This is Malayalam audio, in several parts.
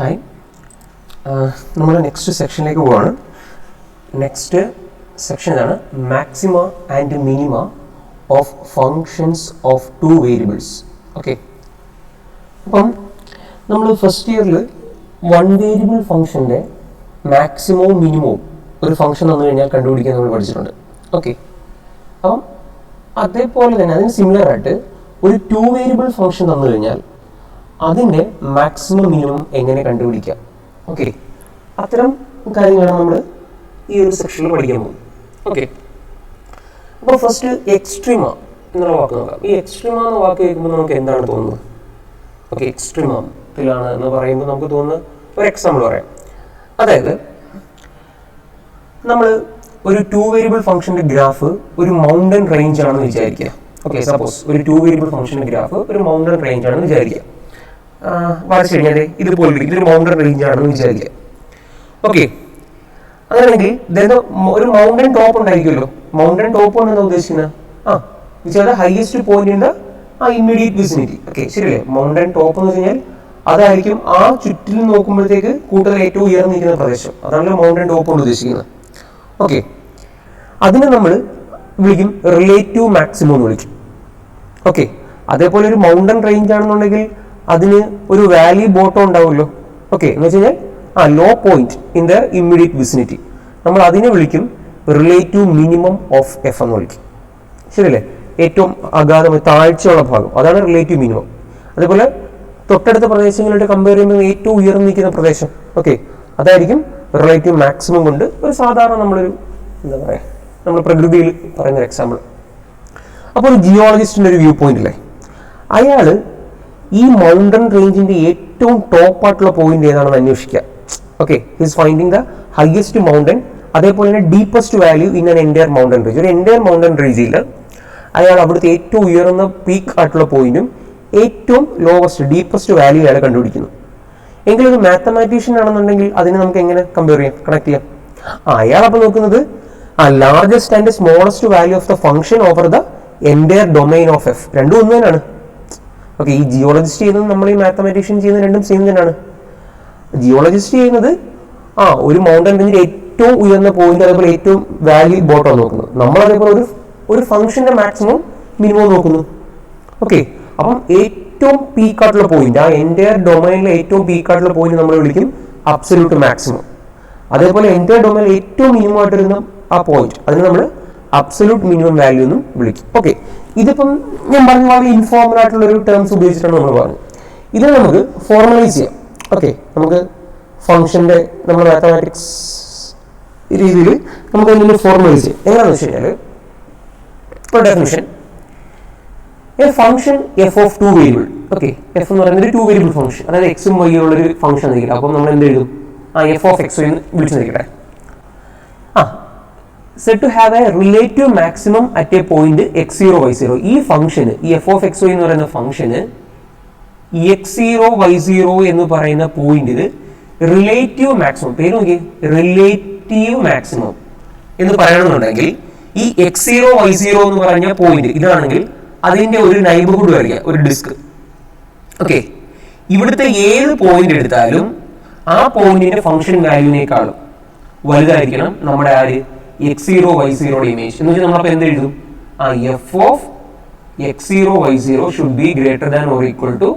ഹായ്, നമ്മൾ നെക്സ്റ്റ് സെക്ഷനിലേക്ക് പോവാണ്. നെക്സ്റ്റ് സെക്ഷൻ ആണ് maxima and minima of functions of two variables. Okay, അപ്പം നമ്മൾ ഫസ്റ്റ് ഇയറിൽ വൺ വേരിയബിൾ ഫംഗ്ഷൻ്റെ മാക്സിമവും മിനിമവും ഒരു ഫംഗ്ഷൻ തന്നു കഴിഞ്ഞാൽ കണ്ടുപിടിക്കാൻ നമ്മൾ പഠിച്ചിട്ടുണ്ട്. ഓക്കെ, അപ്പം അതേപോലെ തന്നെ അതിന് സിമിലർ ആയിട്ട് ഒരു ടു വേരിയബിൾ ഫംഗ്ഷൻ തന്നു കഴിഞ്ഞാൽ അതിൻ്റെ മാക്സിമം മിനിമം എങ്ങനെ കണ്ടുപിടിക്കാം. ഓക്കെ, അത്തരം കാര്യങ്ങളാണ് നമ്മൾ ഈ ഒരു സെക്ഷനിൽ പഠിക്കാൻ പോകുന്നത്. ഓക്കെ, അപ്പോൾ ഫസ്റ്റ് എക്സ്ട്രീമ എന്നുള്ള വാക്ക് നോക്കാം. ഈ എക്സ്ട്രീമ എന്ന വാക്ക് കേൾക്കുമ്പോൾ നമുക്ക് എന്താണ് തോന്നുന്നത്? ഓക്കെ, എക്സ്ട്രീമത്തിലാണ് എന്ന് പറയുമ്പോൾ നമുക്ക് തോന്നുന്ന ഒരു എക്സാമ്പിൾ പറയാം. അതായത് നമ്മൾ ഒരു ടു വേരിയബിൾ ഫംഗ്ഷൻ്റെ ഗ്രാഫ് ഒരു മൗണ്ടൻ റേഞ്ച് ആണെന്ന് വിചാരിക്കുക. ഓക്കെ, സപ്പോസ് ഒരു ടു വേരിയബിൾ ഫംഗ്ഷൻ്റെ ഗ്രാഫ് ഒരു മൗണ്ടൻ റേഞ്ച് ആണെന്ന് വിചാരിക്കുക. വരച്ചു കഴിഞ്ഞാൽ ഇതുപോലെ ഇതൊരു മൗണ്ടൻ റേഞ്ച് ആണെന്ന് വിചാരിക്കുക. ഓക്കെ, അങ്ങനെയാണെങ്കിൽ ഒരു മൗണ്ടൻ ടോപ്പ് ഉണ്ടായിരിക്കുമല്ലോ. മൗണ്ടൻ ടോപ്പ് കൊണ്ട് എന്താ ഉദ്ദേശിക്കുന്നത്? Highest point in the immediate vicinity. Okay, ശരിയല്ലേ? മൗണ്ടൻ ടോപ്പ് എന്ന് വെച്ച് കഴിഞ്ഞാൽ അതായിരിക്കും ആ ചുറ്റിൽ നോക്കുമ്പോഴത്തേക്ക് കൂടുതൽ ഏറ്റവും ഉയർന്നു നിൽക്കുന്ന പ്രദേശം. അതാണല്ലോ മൗണ്ടൻ ടോപ്പ് കൊണ്ട് ഉദ്ദേശിക്കുന്നത്. ഓക്കെ, അതിനെ നമ്മൾ വിളിക്കും റിലേറ്റീവ് മാക്സിമം എന്ന് വിളിക്കും. ഓക്കെ, അതേപോലെ ഒരു മൗണ്ടൻ റേഞ്ച് ആണെന്നുണ്ടെങ്കിൽ അതിന് ഒരു വാലി ബോട്ടം ഉണ്ടാവുമല്ലോ. ഓക്കെ, എന്ന് വെച്ച് കഴിഞ്ഞാൽ low point in the immediate vicinity. നമ്മൾ അതിനെ വിളിക്കും റിലേറ്റീവ് മിനിമം ഓഫ് എഫ് എന്ന് വിളിക്കും. ശരിയല്ലേ? ഏറ്റവും അഗാധമായ താഴ്ചയുള്ള ഭാഗം, അതാണ് റിലേറ്റീവ് മിനിമം. അതേപോലെ തൊട്ടടുത്ത പ്രദേശങ്ങളായിട്ട് കമ്പയർ ചെയ്യുമ്പോൾ ഏറ്റവും ഉയർന്നു നിൽക്കുന്ന പ്രദേശം, ഓക്കെ, അതായിരിക്കും റിലേറ്റീവ് മാക്സിമം കൊണ്ട് ഒരു സാധാരണ നമ്മളൊരു എന്താ പറയുക, നമ്മൾ പ്രകൃതിയിൽ പറയുന്നൊരു എക്സാമ്പിൾ. അപ്പോൾ ഒരു ജിയോളജിസ്റ്റിൻ്റെ ഒരു വ്യൂ പോയിന്റില്ലേ, അയാൾ ഈ മൗണ്ടൻ റേഞ്ചിന്റെ ഏറ്റവും ടോപ്പ് ആയിട്ടുള്ള പോയിന്റ് ഏതാണെന്ന് അന്വേഷിക്കുക. Okay, his finding the highest mountain, അതേപോലെ തന്നെ deepest value in an entire mountain range. ഒരു എൻറ്റയർ മൗണ്ടൻ റേഞ്ചിൽ അയാൾ അവിടുത്തെ ഏറ്റവും ഉയർന്ന പീക്ക് ആയിട്ടുള്ള പോയിന്റും ഏറ്റവും ലോവസ്റ്റ് ഡീപ്പസ്റ്റ് വാല്യൂ അയാൾ കണ്ടുപിടിക്കുന്നു. എങ്കിലും ഒരു മാത്തമാറ്റീഷ്യൻ ആണെന്നുണ്ടെങ്കിൽ അതിനെ നമുക്ക് എങ്ങനെ കമ്പയർ ചെയ്യാം, കണക്ട് ചെയ്യാം? അയാൾ അപ്പോൾ നോക്കുന്നത് largest and smallest value of the function over the entire domain of F. രണ്ടും ഒന്ന് തന്നെയാണ്. ഓക്കെ, ഈ ജിയോളജിസ്റ്റ് ചെയ്യുന്നത് നമ്മൾ ഈ മാത്തമാറ്റീഷ്യൻ ചെയ്യുന്ന രണ്ടും സെയിം തന്നെയാണ്. ജിയോളജിസ്റ്റ് ചെയ്യുന്നത് ഒരു മൗണ്ടൻ റേഞ്ചിന്റെ ഏറ്റവും ഉയർന്ന പോയിന്റ്, അതേപോലെ ഏറ്റവും വാല്യൂ ബോട്ടം നോക്കുന്നത്. നമ്മൾ അതേപോലെ ഒരു ഫംഗ്ഷന്റെ മാക്സിമം മിനിമം നോക്കുന്നു. ഓക്കെ, അപ്പം ഏറ്റവും പീക്കായിട്ടുള്ള പോയിന്റ്, ആ എൻറ്റയർ ഡൊമൈനിലെ ഏറ്റവും പീക്കായിട്ടുള്ള പോയിന്റ് നമ്മൾ വിളിക്കും അബ്സല്യൂട്ട് മാക്സിമം. അതേപോലെ എൻറ്റയർ ഡൊമൈനിൽ ഏറ്റവും മിനിമം ആയിട്ട് വരുന്ന ആ പോയിന്റ്, അതിന് നമ്മൾ അബ്സല്യൂട്ട് മിനിമം വാല്യൂ എന്നും വിളിക്കും. ഓക്കെ, ഇതിപ്പം ഞാൻ പറഞ്ഞ വളരെ ഇൻഫോർമൽ ആയിട്ടുള്ള ഒരു ടേംസ് ഉപയോഗിച്ചിട്ടാണ് നമ്മൾ പറഞ്ഞത്. ഇത് നമുക്ക് ഫോർമലൈസ് ചെയ്യാം. ഓക്കെ, നമുക്ക് ഫംഗ്ഷന്റെ നമ്മൾ മാത്തമാറ്റിക്സ് രീതിയിൽ നമുക്ക് അതിനെ ഫോർമലൈസ് ചെയ്യാം. എങ്ങനെയാണെന്ന് വെച്ച് കഴിഞ്ഞാൽ, ഇപ്പോൾ definition A function F of two variable. Okay, F എന്ന് പറയുന്നത് ഒരു ടു വേരിയബിൾ ഫംഗ്ഷൻ, അതായത് എക്സും വൈ ഉള്ളൊരു ഫംഗ്ഷൻ ആയിരിക്കും. അപ്പം നമ്മൾ എന്ത് എഴുതും? എഫ് ഓഫ് എക്സ് വൈ എന്ന് വിളിച്ചു നിൽക്കട്ടെ. said to have a relative maximum at a point x0 y0. ഈ ഫംഗ്ഷന്, ഈ എഫ് ഓഫ് എക്സ് വൈ എന്ന് പറയുന്ന ഫംഗ്ഷന് x0 y0 എന്ന് പറയുന്ന പോയിന്റിൽ റിലേറ്റീവ് മാക്സിമം, പേര് നോക്കി, റിലേറ്റീവ് മാക്സിമം എന്ന് പറയണമെന്നുണ്ടെങ്കിൽ ഈ x0 y0 എന്ന് പറഞ്ഞ പോയിന്റ് ഇതാണെങ്കിൽ അതിന്റെ ഒരു നൈബർഹുഡ് വരിക, ഒരു ഡിസ്ക്. ഓക്കെ, ഇവിടുത്തെ ഏത് പോയിന്റ് എടുത്താലും ആ പോയിന്റിന്റെ ഫംഗ്ഷൻ വാല്യൂവിനേക്കാളും വലുതായിരിക്കണം നമ്മുടെ x0 y0 ഇമേജ്. എന്ന് വെച്ചാൽ നമ്മളപ്പോൾ എന്ത് എഴുതും? F of x0 y0 should be greater than or equal to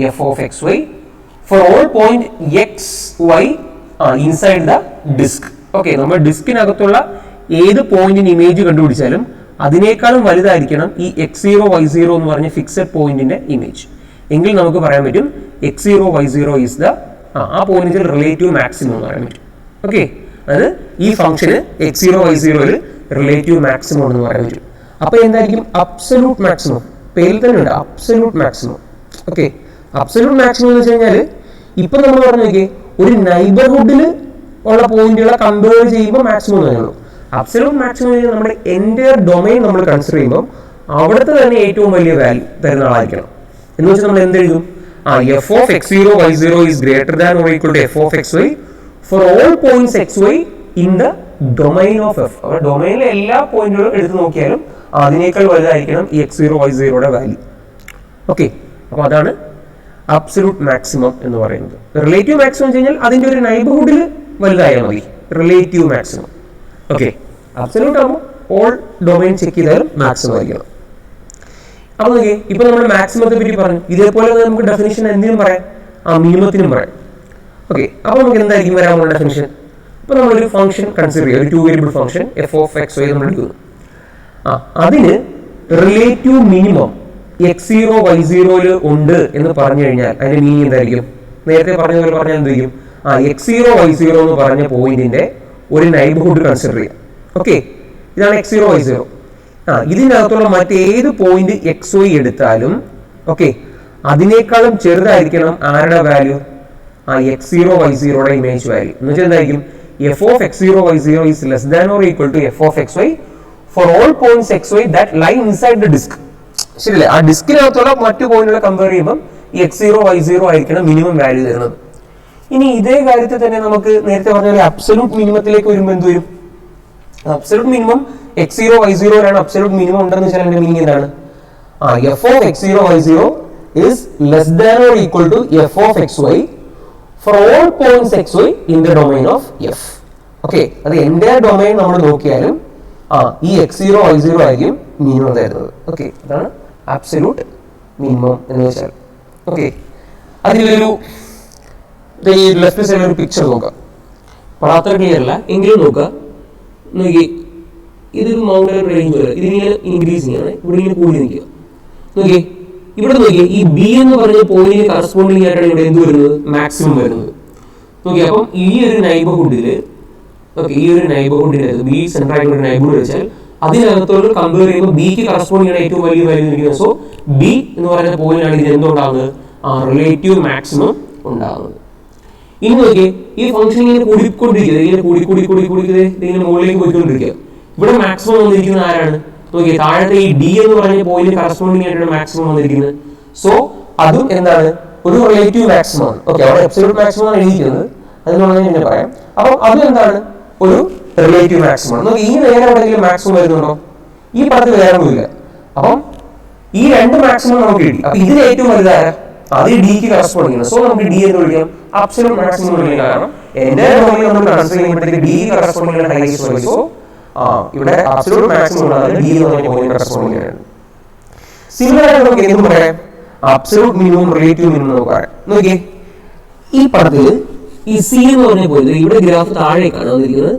F of X y for all point x y inside the disc. Okay, നമ്മൾ ഡിസ്കിനകത്തുള്ള ഏത് പോയിന്റിന് ഇമേജ് കണ്ടുപിടിച്ചാലും അതിനേക്കാളും വലുതായിരിക്കണം ഈ x0 y0 എന്ന് പറഞ്ഞ ഫിക്സഡ് പോയിന്റിന്റെ ഇമേജ്. എങ്കിൽ നമുക്ക് പറയാൻ പറ്റും x0 y0 ഈസ് ദ ആ പോയിന്റിൽ റിലേറ്റീവ് മാക്സിമം എന്ന് പറയാൻ പറ്റും. ഓക്കെ, അത് ഈ ഫംഗ്ഷന് x0 y0 റിലേറ്റീവ് മാക്സിമം എന്ന് പറയാൻ പറ്റും. അപ്പൊ എന്തായിരിക്കും അബ്സല്യൂട്ട് മാക്സിമം? പേരിൽ തന്നെ ഉണ്ട് absolute maximum. Okay, absolute maximum എന്ന് വെച്ച് കഴിഞ്ഞാൽ ഇപ്പൊ നമ്മൾ പറഞ്ഞു നോക്കിയേ, ഒരു നൈബർഹുഡിൽ ഉള്ള പോയിന്റുകളെ കമ്പയർ ചെയ്യുമ്പോൾ മാക്സിമം തന്നെ ഉള്ളൂ. അബ്സല്യൂട്ട് മാക്സിമം നമ്മുടെ എൻറ്റയർ ഡൊമൈൻ നമ്മൾ കൺസിഡർ ചെയ്യുമ്പോൾ അവിടുത്തെ തന്നെ ഏറ്റവും വലിയ വാല്യൂ തരുന്ന ആളായിരിക്കണം. എന്ന് വെച്ചാൽ നമ്മൾ എന്തെഴുതും? F of x0 y0 is greater than or equal to F of X Y for all points xy in the domain of f. അപ്പോൾ ഡൊമൈനിലെ എല്ലാ പോയിന്റുകളും എടുത്തു നോക്കിയാലും അതിനേക്കാൾ വലുതായിരിക്കണം ഈ x0 y0യുടെ വാല്യൂ. ഓക്കെ, അപ്പോൾ അതാണ് അബ്സല്യൂട്ട് മാക്സിമം എന്ന് പറയുന്നത്. റിലേറ്റീവ് മാക്സിമം എന്ന് കഴിഞ്ഞാൽ അതിന്റെ ഒരു നൈബർഹുഡിൽ വലുതായാൽ മതി, റിലേറ്റീവ് മാക്സിമം. ഓക്കെ, അബ്സല്യൂട്ട് ആകുമ്പോൾ ഓൾ ഡൊമൈൻ ചെക്ക് ചെയ്താലും മാക്സിമം ആയിരിക്കണം. അപ്പൊ നോക്കിയേ, ഇപ്പൊ നമ്മൾ മാക്സിമത്തെ പറ്റി പറഞ്ഞു. ഇതേപോലെ നമുക്ക് ഡെഫിനിഷൻ എന്തിനും പറയാം, മിനിമത്തിനും പറയാം. ഓക്കെ, അപ്പൊ നമുക്ക് എന്തായിരിക്കും വരാനുള്ള ഡെഫിനിഷൻ? ഇപ്പൊ നമ്മളൊരു ഫംഗ്ഷൻ കൺസിഡർ ചെയ്യുക, ഒരു 2 വേരിയബിൾ ഫംഗ്ഷൻ f(x, y) നമ്മൾ എടുക്കുന്നു. അതിന് റിലേറ്റീവ് മിനിമം x0 y0 ഉണ്ട് എന്ന് പറഞ്ഞു കഴിഞ്ഞാൽ അതിന്റെ മീനിങ് എന്തായിരിക്കും? നേരത്തെ പറഞ്ഞ പോലെ പറഞ്ഞാൽ എന്തായിരിക്കും? x0 y0 എന്ന് പറഞ്ഞ പോയിന്റിന്റെ ഒരു നൈബർഹുഡ് കൺസിഡർ ചെയ്യാം. ഓക്കെ, ഇതാണ് x0 y0. ഇതിനകത്തുള്ള മറ്റേത് പോയിന്റ് xy എടുത്താലും ഓക്കെ അതിനേക്കാളും ചെറുതായിരിക്കണം ആരുടെ value? x0 y0 image value. എന്ന് വെച്ചാൽ എന്തായിരിക്കും? f(x0 y0) is less than or equal to f(xy) for all points xy that lie inside the disk. ശരിയല്ലേ? ആ ഡിസ്കിനകത്തുള്ള മറ്റു പോയിന്റുകളെ കമ്പയർ ചെയ്യുമ്പോൾ ഈ x0 y0 ആയിരിക്കണം മിനിമം വാല്യൂ തരുന്നത്. ഇനി ഇതേ കാര്യത്തിൽ തന്നെ നമുക്ക് നേരത്തെ പറഞ്ഞ പോലെ അബ്സല്യൂട്ട് മിനിമത്തിലേക്ക് വരുമ്പോൾ എന്ത് വരും? അബ്സല്യൂട്ട് മിനിമം x0 y0 ആണ്. അബ്സല്യൂട്ട് മിനിമം ഉണ്ടെന്ന് വെച്ചാൽ അതിന്റെ മീനിങ് എന്താണ്? f(x0 y0) is less than or equal to f(xy) for all points xy in the domain of f. Okay, അത് എന്റെ ഡൊമൈൻ നമ്മൾ നോക്കിയാലും ഈ x0 y0 ആയിരിക്കും മിനിമം തരുന്നത്. ഓക്കെ, അതാണ് അബ്സല്യൂട്ട് മിനിമം എന്ന് വെച്ചാൽ. ഓക്കെ, അതിലൊരു ലെഫ്റ്റ് സൈഡിൽ ഒരു പിക്ചർ നോക്കാം. അത്ര ക്ലിയർ അല്ല എങ്കിലും നോക്കുക. നോക്കി, ഇതൊരു മൗണ്ടൻ റേഞ്ച് പോലെ ഇതിങ്ങനെ ഇൻക്രീസിങ് ആണ്, ഇവിടെ ഇങ്ങനെ കൂടി നിൽക്കുക. നോക്കിയേ, ഇവിടെ നോക്കിയേ, ഈ ബി എന്ന് പറഞ്ഞ പോയിന്റിന് കറസ്പോണ്ടിങ് ആയിട്ടാണ് ഇവിടെ എന്ത് വരുന്നത്? മാക്സിമം വരുന്നത്. നോക്കിയേ, അപ്പം ഈ ഒരു നൈബർഹുഡില് ഓക്കെ, ഈ ഒരു നൈബർഹുഡിനകത്ത് ബി സെൻട്രൽ ആയിട്ട് ഒരു നൈബർഹുഡ് വെച്ചാൽ അതിനകത്തോട് കമ്പയർ ചെയ്യുമ്പോൾ ബിക്ക് കറസ്പോണ്ടിങ് ആണ് ഏറ്റവും വലിയ വാല്യൂ ഇരിക്കുന്നത്. സോ ബി എന്ന് പറയുന്ന പോയിന്റ് ആണ് ഇത് എന്തുണ്ടാകുന്നത്? റിലേറ്റീവ് മാക്സിമം ഉണ്ടാകുന്നത്. ഇനി നോക്കിയേ, ഈ ഫംഗ്ഷൻ ഇങ്ങനെ കൂടിക്കൊണ്ടിരിക്കുക, ഇങ്ങനെ ഇങ്ങനെ മുകളിലേക്ക് പോയിക്കൊണ്ടിരിക്കുക. ഇവിടെ മാക്സിമം വന്നിരിക്കുന്നത് ആരാണ്? നോക്കിയേ, താഴത്തെ ഈ ഡി എന്ന് പറഞ്ഞ പോയിന്റ് കറസ്പോണ്ടിങ് ആയിട്ടാണ് മാക്സിമം വന്നിരിക്കുന്നത്. സോ അതും എന്താണ്? ഒരു റിലേറ്റീവ് മാക്സിമം ആണ്. ഓക്കെ, അവിടെ അബ്സല്യൂട്ട് മാക്സിമം ആണ് എഴുതിയിരിക്കുന്നത്, അതിനുള്ള പിന്നെ പറയാം. അപ്പം അതും എന്താണ്? ഒരു റിലേറ്റീവ് മാക്സിമം ആണ്. ഈ നേരെ എവിടെയെങ്കിലും മാക്സിമം വരുന്നുണ്ടോ? ഈ പടത്തിൽ വേറെ ഒന്നുമില്ല. അപ്പം ഈ രണ്ട് മാക്സിമം നമുക്ക് കിട്ടി. അപ്പൊ ഇതിന് ഏറ്റവും വലുതായ അത് ഡിക്ക് കറസ്പോണ്ടിങ് ആണ്. സോ നമുക്ക് ഡി എന്ന് വിളിക്കാം, അബ്സല്യൂട്ട് മാക്സിമം വിളിക്കാം. കാരണം എന്റെ ഡൊമൈൻ നമ്മൾ കൺസിഡർ ചെയ്യുമ്പോഴത്തേക്ക് ഡി കറസ്പോണ്ടിങ് ആണ് ഹൈയസ്റ്റ് വാല്യൂ. സോ ഇവിടെ അബ്സല്യൂട്ട് മാക്സിമം ഉള്ളത് ഡി എന്ന് പറഞ്ഞ പോയിന്റ് കറസ്പോണ്ടിങ് ആണ്. സിമിലർ ആയിട്ട് നമുക്ക് എന്തും പറയാം, അബ്സല്യൂട്ട് മിനിമം റിലേറ്റീവ് മിനിമം നമുക്ക് പറയാം. നോക്കിയേ, ഈ പടത്തിൽ ഈ സി എന്ന് പറഞ്ഞ പോയിന്റ് ഇവിടെ ഗ്രാഫ് താഴേക്കാണ് വന്നിരിക്കുന്നത്.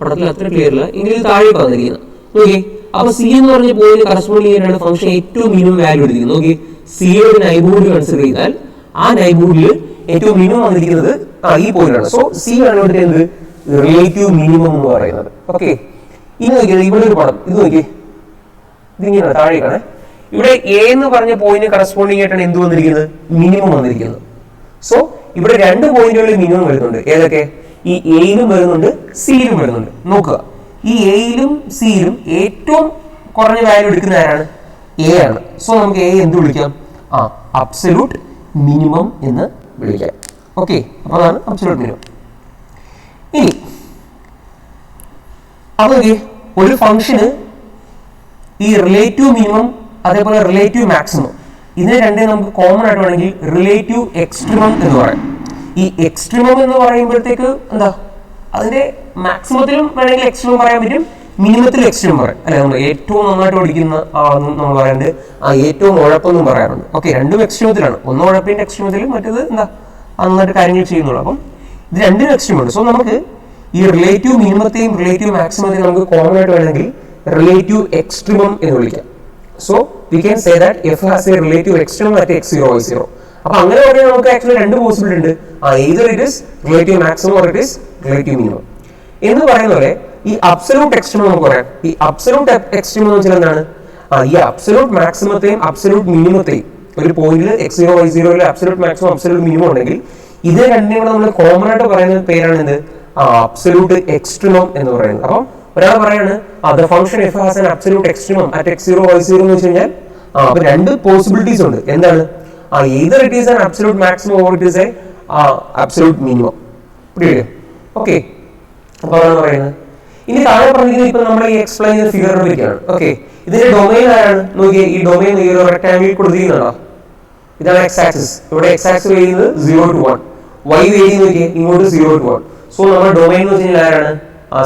പടത്തിൽ അത്ര ക്ലിയർ അല്ല എങ്കിലും താഴേക്ക് വന്നിരിക്കുന്നത്. നോക്കിയേ, അപ്പൊ സി എന്ന് പറഞ്ഞ പോയിന്റ് കറസ്പോണ്ടിങ് ആയിട്ടാണ് ഫംഗ്ഷൻ ഏറ്റവും മിനിമം വാല്യൂ എടുത്തിരിക്കുന്നത്. നോക്കി, സിയുടെ ഒരു നൈബർഹുഡ് കൺസിഡർ ചെയ്താൽ ആ നൈബർഹുഡിൽ ഏറ്റവും മിനിമം വന്നിരിക്കുന്നത് ഈ പോയിന്റ് ആണ്. സോ സി ആണ് ഇവിടെ എന്ത്? റിലേറ്റീവ് മിനിമം എന്ന് പറയുന്നത്. ഓക്കെ, ഇനി നോക്കിയത് ഇവിടെ ഒരു പടം, ഇത് നോക്കി, ഇതിങ്ങനെ താഴേക്കാണ്. ഇവിടെ എ എന്ന് പറഞ്ഞ പോയിന്റ് കറസ്പോണ്ടിങ് ആയിട്ടാണ് എന്ത് വന്നിരിക്കുന്നത്? മിനിമം വന്നിരിക്കുന്നത്. സോ ഇവിടെ രണ്ട് പോയിന്റുകളിൽ മിനിമം വരുന്നുണ്ട്. ഏതൊക്കെ? ഈ എയിലും വരുന്നുണ്ട്, സിയിലും വരുന്നുണ്ട്. നോക്കുക, ഈ എയിലും സിയിലും ഏറ്റവും കുറഞ്ഞ വാല്യൂ എടുക്കുന്ന ആരാണ്? എ ആണ്. സോ നമുക്ക് എ എന്ത് വിളിക്കാം? അബ്സല്യൂട്ട് മിനിമം എന്ന് വിളിക്കാം. ഓക്കെ, അപ്പൊ അതാണ് അബ്സല്യൂട്ട് മിനിമം. ഇനി അപ്പൊ ഒരു ഫംഗ്ഷന് ഈ റിലേറ്റീവ് മിനിമം അതേപോലെ റിലേറ്റീവ് മാക്സിമം ഇതിനെ രണ്ടേ നമുക്ക് കോമൺ ആയിട്ട് വേണമെങ്കിൽ റിലേറ്റീവ് എക്സ്ട്രീമം എന്ന് പറയാം. ഈ എക്സ്ട്രീമം എന്ന് പറയുമ്പോഴത്തേക്ക് എന്താ, അതിന്റെ മാക്സിമത്തിലും വേണമെങ്കിൽ എക്സ്ട്രീമം പറയാൻ പറ്റും, മിനിമത്തിൽ എക്സ്ട്രീമം പറയാം. അല്ലെ, നമ്മൾ ഏറ്റവും നന്നായിട്ട് പഠിക്കുന്ന ആളെന്നും നമ്മൾ പറയാറുണ്ട്, ഏറ്റവും ഉഴപ്പെന്നും പറയാറുണ്ട്. ഓക്കെ, രണ്ടും എക്സ്ട്രീമത്തിലാണ്. ഒന്ന് ഉഴപ്പിന്റെ എക്സ്ട്രീമത്തിലും മറ്റേത് എന്താ നന്നായിട്ട് കാര്യങ്ങൾ ചെയ്യുന്നുള്ളൂ. അപ്പം ഇത് രണ്ടിനും എക്സ്ട്രീമുണ്ട്. സോ നമുക്ക് ഈ റിലേറ്റീവ് മിനിമത്തെയും റിലേറ്റീവ് മാക്സിമത്തെയും നമുക്ക് കോമൺ ആയിട്ട് വേണമെങ്കിൽ റിലേറ്റീവ് എക്സ്ട്രീമം എന്ന് വിളിക്കാം. So we can say that F has A relative extremum at x0 y0. അപ്പൊ അങ്ങനെ പറയാൻ നമുക്ക് ആക്ച്വലി രണ്ട് പോസിബിലിറ്റി ഉണ്ട്. either it is relative maximum or it is relative minimum എന്ന് പറയുന്ന പോലെ ഈ അബ്സല്യൂട്ട് എക്സ്ട്രീമം നമുക്ക് പറയാം. ഈ അബ്സല്യൂട്ട് എക്സ്ട്രീമം എന്ന് വെച്ചാൽ എന്താണ്? ഈ അബ്സല്യൂട്ട് മാക്സിമത്തെയും അബ്സല്യൂട്ട് മിനിമത്തെയും ഒരു പോയിന്റിൽ x0 y0 absolute maximum absolute minimum ഉണ്ടെങ്കിൽ ഇത് രണ്ടിനും കൂടെ നമ്മൾ കോമൺ ആയിട്ട് പറയുന്ന പേരാണ് എന്ത്? അബ്സല്യൂട്ട് എക്സ്ട്രീമം എന്ന് പറയുന്നത്. അപ്പം ഒരാൾ പറയാണ് the function f has an absolute extremum at x0 y0 എന്ന് വെച്ച് കഴിഞ്ഞാൽ അപ്പൊ രണ്ട് പോസിബിലിറ്റീസ് ഉണ്ട്. എന്താണ്? either it is an absolute maximum or it is a absolute minimum. Okay, അപ്പൊ അതാണ് പറയുന്നത്. ഇനി താഴെ പറഞ്ഞിരിക്കുന്നത് ഇപ്പൊ നമ്മൾ ഈ എക്സ്പ്ലെയിൻ ചെയ്ത ഫിഗറിനെ പറ്റിയാണ്. ഓക്കെ, ഇതിന്റെ ഡൊമൈൻ ആരാണ്? നോക്കിയേ, ഈ ഡൊമൈൻ ഈ ഒരു റെക്ടാങ്കിൾ കൊടുത്തിരിക്കുന്നതാണോ? ഇതാണ് എക്സ് ആക്സിസ്. ഇവിടെ എക്സ് ആക്സിസ് ചെയ്യുന്നത് 0 to 1, y വേരി നോക്കിയേ ഇങ്ങോട്ട് 0 to 1. സോ നമ്മുടെ ഡൊമൈൻ എന്ന് വെച്ച് കഴിഞ്ഞാൽ ആരാണ്?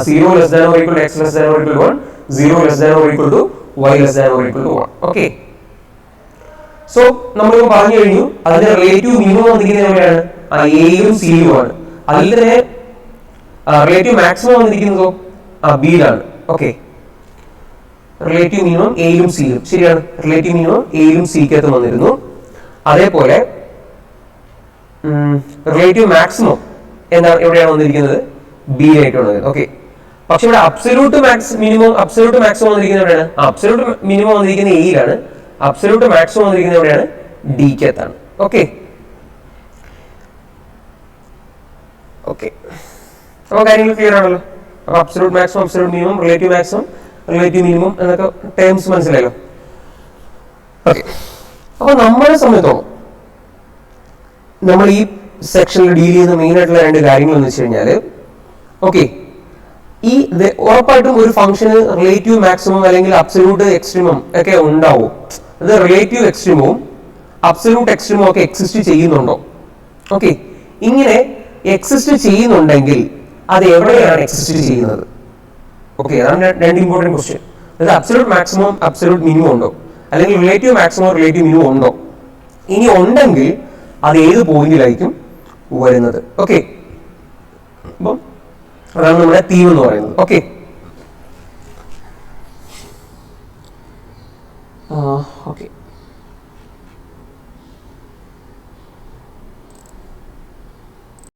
0 less than or equal to x less than or equal to 1, 0 less than or equal to y less than or equal to 1. Okay, so നമ്മളിപ്പോൾ പറഞ്ഞു കഴിഞ്ഞു അതിന്റെ റിലേറ്റീവ് മിനിമം വന്നിരിക്കുന്നത് എവിടെയാണ്? എയിലും സിയിലും ആണ്. അതിൽ തന്നെ റിലേറ്റീവ് മാക്സിമം വന്നിരിക്കുന്നതോ ബിയിലാണ്. ഓക്കെ, റിലേറ്റീവ് മിനിമം എയിലും സിയിലും, ശരിയാണ്. റിലേറ്റീവ് മിനിമം എയിലും സിക്കകത്ത് വന്നിരുന്നു. അതേപോലെ റിലേറ്റീവ് മാക്സിമം എന്താണ് എവിടെയാണ് വന്നിരിക്കുന്നത്? ബിയിലായിട്ട് വന്നിരിക്കുന്നത്. ഓക്കെ, പക്ഷെ ഇവിടെ അബ്സല്യൂട്ട് മിനിമം വന്നിരിക്കുന്നത് എവിടെയാണ്? അബ്സല്യൂട്ട് മിനിമം വന്നിരിക്കുന്നത് എയിലാണ്, അബ്സല്യൂട്ട് മാക്സിമം വന്നിരിക്കുന്നത് എവിടെയാണ്? ഡിക്കകത്താണ്. ഓക്കെ ഓക്കെ, അപ്പോൾ കാര്യങ്ങൾ ക്ലിയർ ആണല്ലോ. അപ്പോൾ absolute maximum, absolute minimum, relative maximum, relative minimum എന്നൊക്കെ ടേംസ് മനസ്സിലായല്ലോ. ഓക്കെ, അപ്പോൾ നമ്മളെ സംബന്ധിച്ചോളം നമ്മൾ ഈ സെക്ഷനിൽ ഡീൽ ചെയ്യുന്ന മെയിൻ ആയിട്ടുള്ള രണ്ട് കാര്യങ്ങൾ എന്ന് വെച്ച് കഴിഞ്ഞാൽ, ഓക്കെ, ഈ ഉറപ്പായിട്ടും ഒരു ഫംഗ്ഷന് റിലേറ്റീവ് മാക്സിമം അല്ലെങ്കിൽ അബ്സല്യൂട്ട് എക്സ്ട്രീമം ഒക്കെ ഉണ്ടാവും. അത് റിലേറ്റീവ് എക്സ്ട്രീമവും അബ്സല്യൂട്ട് എക്സ്ട്രീമവും ഒക്കെ എക്സിസ്റ്റ് ചെയ്യുന്നുണ്ടോ? ഓക്കെ, ഇങ്ങനെ എക്സിസ്റ്റ് ചെയ്യുന്നുണ്ടെങ്കിൽ അത് എവിടെയാണ് എക്സിസ്റ്റ് ചെയ്യുന്നത്? ഓക്കെ, അതാണ് രണ്ട് ഇമ്പോർട്ടൻറ്റ് ക്വസ്റ്റ്യൻ. അതായത് അബ്സല്യൂട്ട് മാക്സിമം, അബ്സല്യൂട്ട് മിനിമം ഉണ്ടോ, അല്ലെങ്കിൽ റിലേറ്റീവ് മാക്സിമം, റിലേറ്റീവ് മിനിമം ഉണ്ടോ? ഇനി ഉണ്ടെങ്കിൽ അത് ഏത് പോയിന്റിലായിരിക്കും വരുന്നത്? ഓക്കെ, അപ്പം അതാണ് നമ്മുടെ തീം എന്ന് പറയുന്നത്. Okay, okay.